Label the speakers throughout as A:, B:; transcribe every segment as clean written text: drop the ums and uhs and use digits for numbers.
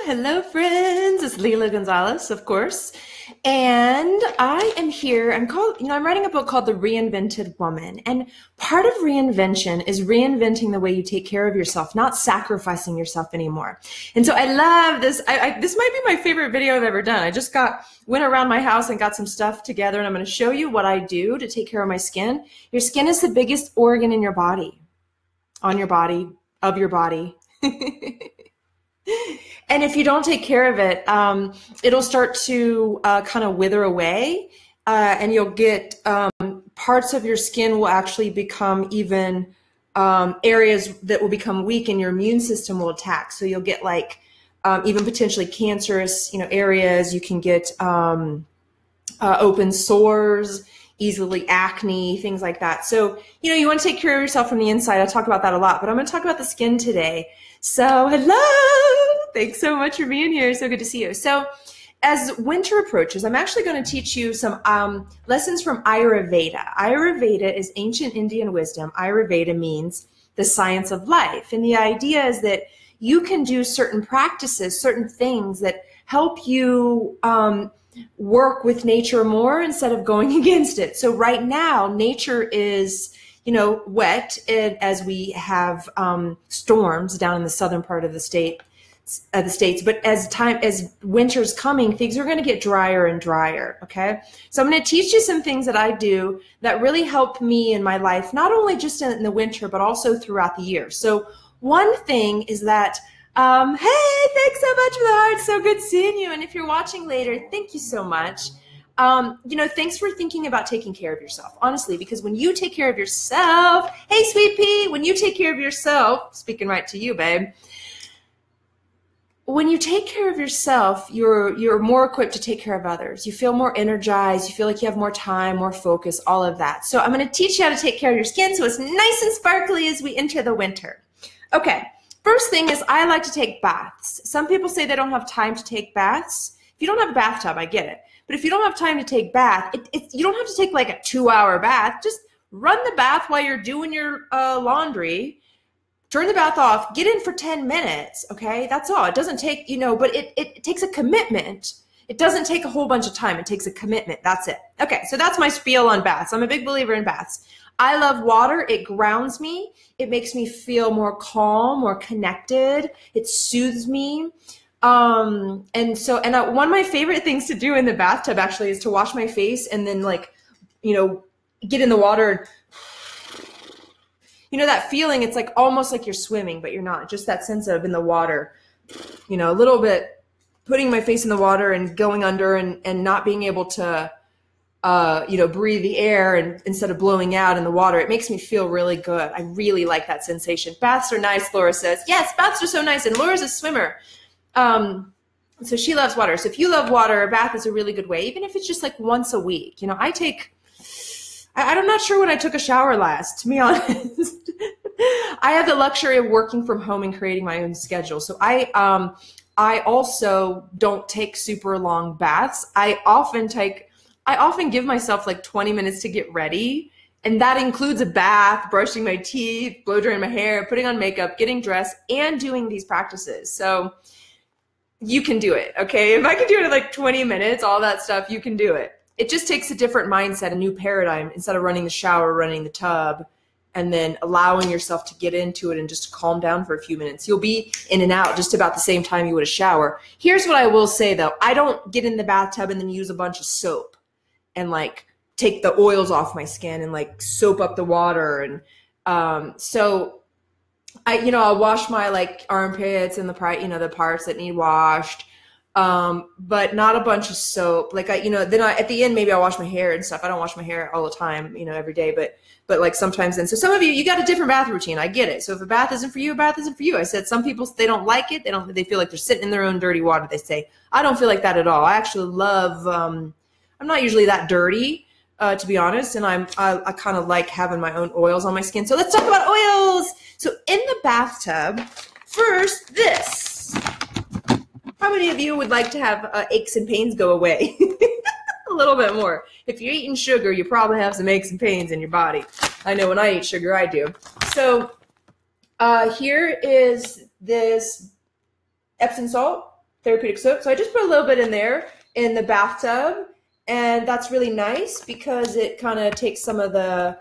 A: Hello friends, it's Lila Gonzalez, of course, and I am here. I'm writing a book called The Reinvented Woman, and part of reinvention is reinventing the way you take care of yourself, not sacrificing yourself anymore. And so I love this. This might be my favorite video I've ever done. I just went around my house and got some stuff together, and I'm going to show you what I do to take care of my skin. Your skin is the biggest organ in your body, on your body, of your body. And if you don't take care of it, it'll start to kind of wither away, and you'll get parts of your skin will actually become even areas that will become weak, and your immune system will attack. So you'll get like even potentially cancerous, areas. You can get open sores, easily acne, things like that. So, you want to take care of yourself from the inside. I talk about that a lot, but I'm going to talk about the skin today. So hello, thanks so much for being here. So good to see you. So as winter approaches, I'm actually going to teach you some lessons from Ayurveda. Ayurveda is ancient Indian wisdom. Ayurveda means the science of life. And the idea is that you can do certain practices, certain things that help you work with nature more instead of going against it. So right now, nature is wet, as we have storms down in the southern part of the states. But as winter's coming, things are going to get drier and drier. Okay, so I'm going to teach you some things that I do that really help me in my life, not only just in the winter, but also throughout the year. So one thing is that, hey, thanks so much for the heart. So good seeing you. And if you're watching later, thank you so much. Thanks for thinking about taking care of yourself, honestly, because when you take care of yourself, hey, sweet pea, when you take care of yourself, speaking right to you, babe, when you take care of yourself, you're more equipped to take care of others. You feel more energized. You feel like you have more time, more focus, all of that. So I'm going to teach you how to take care of your skin so it's nice and sparkly as we enter the winter. Okay, first thing is I like to take baths. Some people say they don't have time to take baths. If you don't have a bathtub, I get it. But if you don't have time to take bath, you don't have to take like a 2-hour bath. Just run the bath while you're doing your laundry. Turn the bath off. Get in for 10 minutes, okay? That's all. It doesn't take, but it takes a commitment. It doesn't take a whole bunch of time. It takes a commitment. That's it. Okay, so that's my spiel on baths. I'm a big believer in baths. I love water. It grounds me. It makes me feel more calm, more connected. It soothes me. One of my favorite things to do in the bathtub actually is to wash my face and then get in the water. That feeling, it's like almost like you're swimming, but you're not. Just that sense of in the water, a little bit putting my face in the water and going under and not being able to, breathe the air and instead of blowing out in the water. It makes me feel really good. I really like that sensation. Baths are nice, Laura says. Yes, baths are so nice. And Laura's a swimmer. So she loves water. So if you love water, a bath is a really good way, even if it's just like once a week. I'm not sure when I took a shower last, to be honest. I have the luxury of working from home and creating my own schedule. So I also don't take super long baths. I often give myself like 20 minutes to get ready. And that includes a bath, brushing my teeth, blow drying my hair, putting on makeup, getting dressed, and doing these practices. So you can do it, okay? If I can do it in like 20 minutes, all that stuff, you can do it. It just takes a different mindset, a new paradigm. Instead of running the shower, running the tub, and then allowing yourself to get into it and just to calm down for a few minutes. You'll be in and out just about the same time you would a shower. Here's what I will say though. I don't get in the bathtub and then use a bunch of soap and like take the oils off my skin and like soap up the water. And so I'll wash my like armpits and the parts that need washed, but not a bunch of soap. Like at the end, maybe I'll wash my hair and stuff. I don't wash my hair all the time, every day, but like sometimes then. So some of you got a different bath routine. I get it. So if a bath isn't for you, a bath isn't for you. I said some people, they don't like it. They feel like they're sitting in their own dirty water. They say, I don't feel like that at all. I actually love, I'm not usually that dirty. To be honest, and I kind of like having my own oils on my skin. So let's talk about oils. So in the bathtub, first this. How many of you would like to have aches and pains go away? A little bit more. If you're eating sugar, you probably have some aches and pains in your body. I know when I eat sugar, I do. So here is this Epsom salt. therapeutic soap. So I just put a little bit in there in the bathtub, and that's really nice because it kind of takes some of the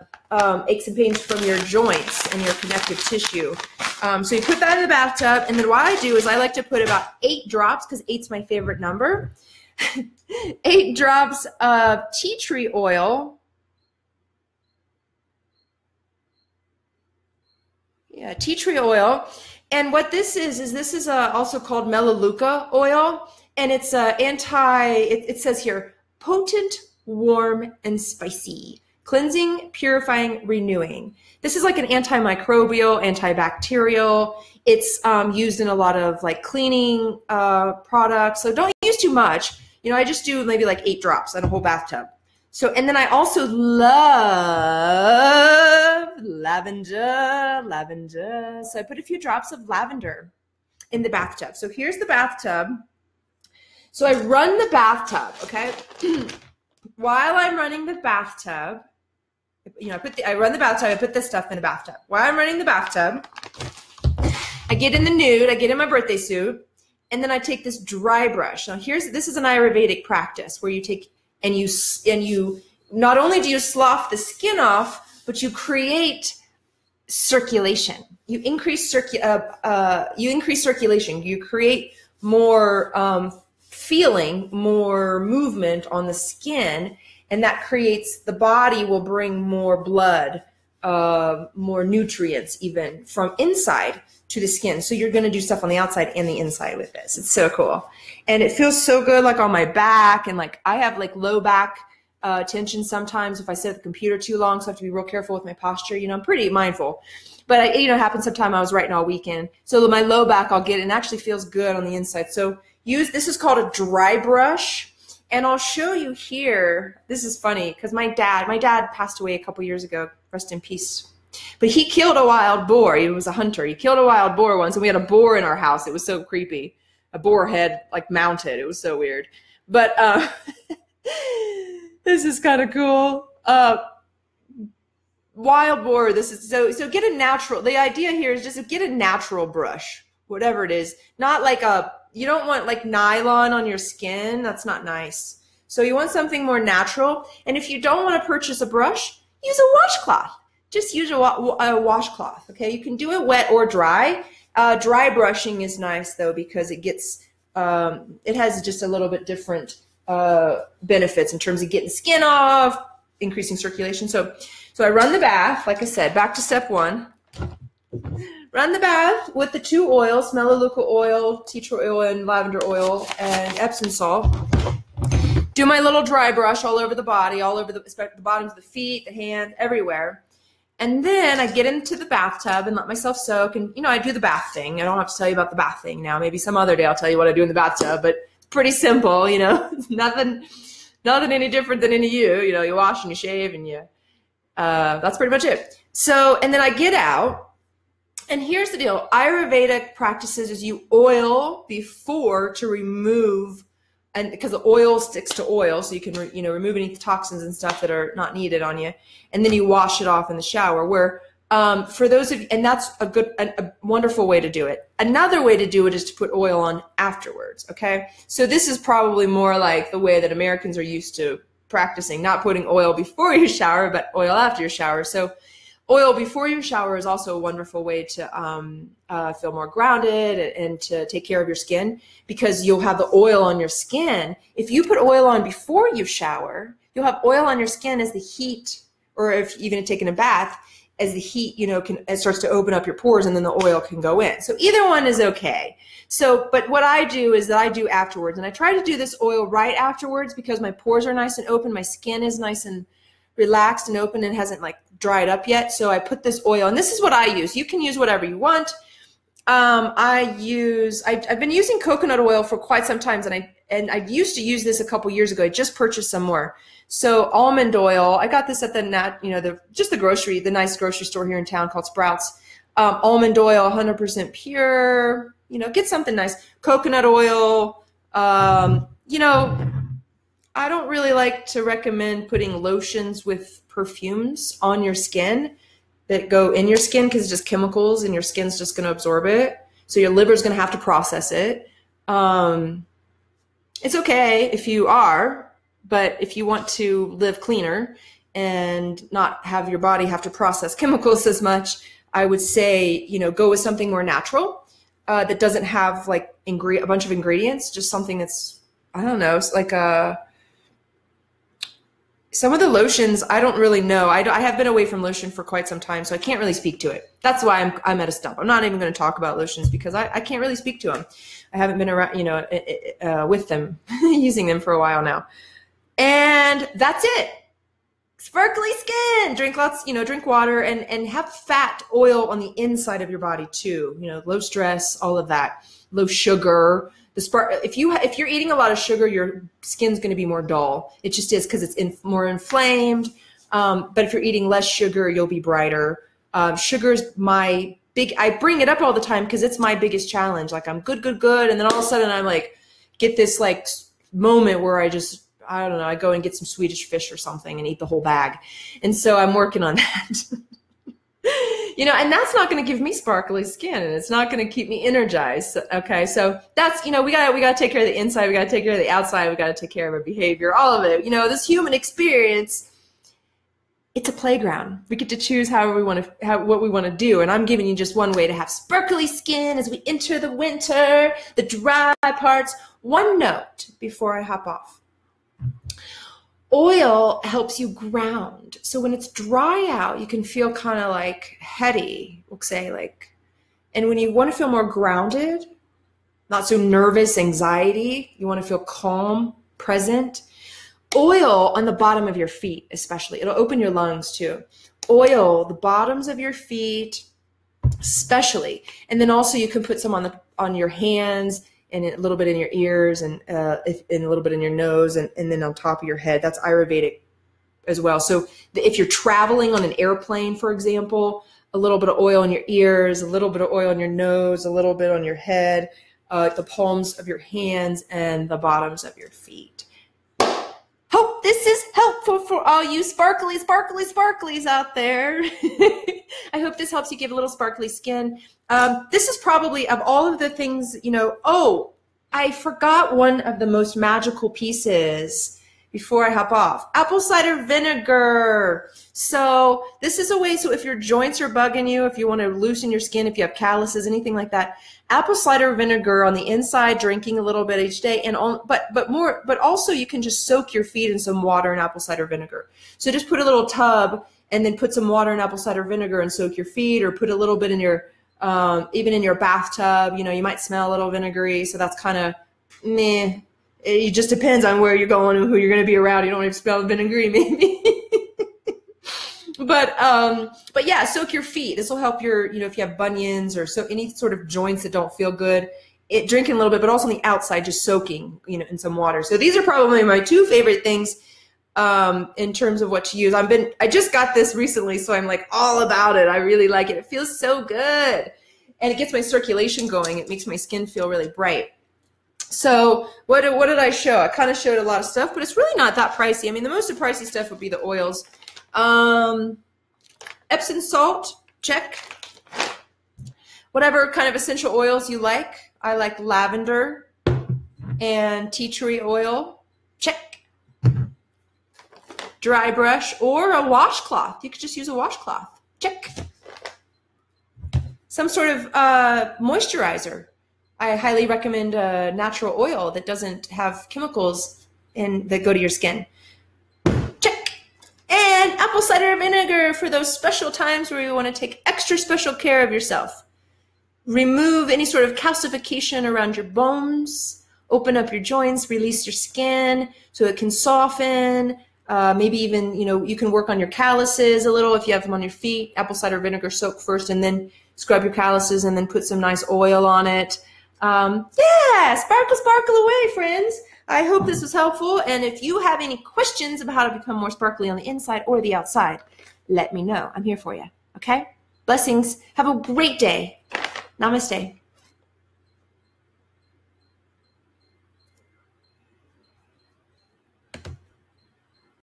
A: aches and pains from your joints and your connective tissue. So you put that in the bathtub, and then what I do is I like to put about 8 drops, because 8's my favorite number, 8 drops of tea tree oil. Yeah, tea tree oil. And what this is this is also called melaleuca oil, and it's it says here, potent, warm, and spicy. Cleansing, purifying, renewing. This is like an antimicrobial, antibacterial. It's used in a lot of like cleaning products. So don't use too much. You know, I just do maybe like 8 drops in a whole bathtub. So, and then I also love lavender. So I put a few drops of lavender in the bathtub. So here's the bathtub. So I run the bathtub, okay? While I'm running the bathtub, you know, I run the bathtub, I put this stuff in the bathtub. While I'm running the bathtub, I get in the nude, I get in my birthday suit, and then I take this dry brush. Now this is an Ayurvedic practice where you take, and you not only do you slough the skin off, but you create circulation. You increase circulation. You create more feeling, more movement on the skin, and that creates, the body will bring more blood, more nutrients even from inside to the skin. So you're going to do stuff on the outside and the inside with this. It's so cool. And it feels so good, like on my back, and like I have like low back tension sometimes if I sit at the computer too long, so I have to be real careful with my posture. You know, I'm pretty mindful, but you know, it happened sometime I was writing all weekend. So my low back, I'll get it, and actually feels good on the inside. So this is called a dry brush, and I'll show you here. This is funny because my dad passed away a couple years ago, rest in peace. But he killed a wild boar. He was a hunter. He killed a wild boar once, and we had a boar in our house. It was so creepy. A boar head like mounted. It was so weird. But this is kind of cool. Wild boar. This is so get a natural. The idea here is just to get a natural brush, whatever it is. Not like you don't want like nylon on your skin. That's not nice. So you want something more natural. And if you don't want to purchase a brush, use a washcloth. Just use a washcloth, okay? You can do it wet or dry. Dry brushing is nice though, because it gets, it has just a little bit different benefits in terms of getting skin off, increasing circulation. So I run the bath, like I said, back to step 1. Run the bath with the 2 oils, melaleuca oil, tea tree oil, and lavender oil, and Epsom salt. Do my little dry brush all over the body, all over the bottoms of the feet, the hand, everywhere. And then I get into the bathtub and let myself soak. And, you know, I do the bath thing. I don't have to tell you about the bath thing now. Maybe some other day I'll tell you what I do in the bathtub. But it's pretty simple, you know. It's nothing any different than any you. You know, you wash and you shave and you that's pretty much it. So, and then I get out. And here's the deal. Ayurvedic practices is you oil before to remove, and because the oil sticks to oil, so you can remove any toxins and stuff that are not needed on you, and then you wash it off in the shower. Where for those of you, and that's a wonderful way to do it. Another way to do it is to put oil on afterwards. Okay, so this is probably more like the way that Americans are used to practicing, not putting oil before you shower, but oil after your shower. So oil before your shower is also a wonderful way to feel more grounded and to take care of your skin, because you'll have the oil on your skin. If you put oil on before you shower, you'll have oil on your skin as the heat, or if even taking a bath, as the heat, it starts to open up your pores, and then the oil can go in. So either one is okay. So, but what I do is that I do afterwards, and I try to do this oil right afterwards because my pores are nice and open, my skin is nice and relaxed and open and hasn't like dried up yet. So I put this oil, and this is what I use. You can use whatever you want. I've been using coconut oil for quite some time, and I used to use this a couple years ago. I just purchased some more. So almond oil, I got this at the the nice grocery store here in town called Sprouts. Almond oil, 100% pure. Get something nice. Coconut oil. I don't really like to recommend putting lotions with perfumes on your skin that go in your skin, because it's just chemicals and your skin's just going to absorb it. So your liver's going to have to process it. It's okay if you are, but if you want to live cleaner and not have your body have to process chemicals as much, I would say, you know, go with something more natural that doesn't have like a bunch of ingredients, just something that's, I don't know, like some of the lotions, I don't really know. I have been away from lotion for quite some time, so I can't really speak to it. That's why I'm at a stump. I'm not even going to talk about lotions because I can't really speak to them. I haven't been around, you know, with them, using them for a while now. And that's it. Sparkly skin. Drink lots, you know, drink water and have fat, oil on the inside of your body too. You know, low stress, all of that. Low sugar. If you're eating a lot of sugar, your skin's going to be more dull. It just is because it's more inflamed. But if you're eating less sugar, you'll be brighter. Sugar's I bring it up all the time because it's my biggest challenge. Like I'm good. And then all of a sudden I'm like, get this like moment where I don't know, I go and get some Swedish fish or something and eat the whole bag. And so I'm working on that. You know, and that's not going to give me sparkly skin, and it's not going to keep me energized. Okay, so that's, you know, we got to take care of the inside, we got to take care of the outside, we got to take care of our behavior, all of it. You know, this human experience, it's a playground. We get to choose what we want to do, and I'm giving you just one way to have sparkly skin as we enter the winter, the dry parts. One note before I hop off. Oil helps you ground. So when it's dry out, you can feel kind of like heady, we'll say, like, and when you want to feel more grounded, not so nervous, anxiety, you want to feel calm, present, oil on the bottom of your feet, especially, it'll open your lungs too. Oil, the bottoms of your feet, especially, and then also you can put some on your hands, and a little bit in your ears, and a little bit in your nose, and then on top of your head. That's Ayurvedic as well. So if you're traveling on an airplane, for example, a little bit of oil in your ears, a little bit of oil in your nose, a little bit on your head, the palms of your hands, and the bottoms of your feet. Hope this is helpful for all you sparklies out there. I hope this helps you give a little sparkly skin. This is probably, of all of the things, you know, oh, I forgot one of the most magical pieces before I hop off. Apple cider vinegar. So this is a way, so if your joints are bugging you, if you want to loosen your skin, if you have calluses, anything like that, apple cider vinegar on the inside, drinking a little bit each day, and but also you can just soak your feet in some water and apple cider vinegar. So just put a little tub and then put some water and apple cider vinegar and soak your feet, or put a little bit in your even in your bathtub. You know, you might smell a little vinegary, so that's kind of meh. It just depends on where you're going and who you're going to be around. You don't want to smell vinegary, maybe. But yeah, soak your feet. This will help your, you know, if you have bunions or so any sort of joints that don't feel good. Drinking a little bit, but also on the outside, just soaking, you know, in some water. So these are probably my two favorite things in terms of what to use. I just got this recently, so I'm like all about it. I really like it. It feels so good, and it gets my circulation going. It makes my skin feel really bright. So what did I show? I kind of showed a lot of stuff, but it's really not that pricey. I mean, the most pricey stuff would be the oils. Epsom salt, check. Whatever kind of essential oils you like. I like lavender and tea tree oil, check. Dry brush or a washcloth. You could just use a washcloth, check. Some sort of moisturizer. I highly recommend a natural oil that doesn't have chemicals that go to your skin. Check. And apple cider vinegar for those special times where you want to take extra special care of yourself. Remove any sort of calcification around your bones. Open up your joints, release your skin so it can soften. Maybe even, you know, you can work on your calluses a little if you have them on your feet. Apple cider vinegar soak first, and then scrub your calluses, and then put some nice oil on it. Yeah, sparkle away, friends. I hope this was helpful, and if you have any questions about how to become more sparkly on the inside or the outside, let me know. I'm here for you, okay? Blessings. Have a great day. Namaste.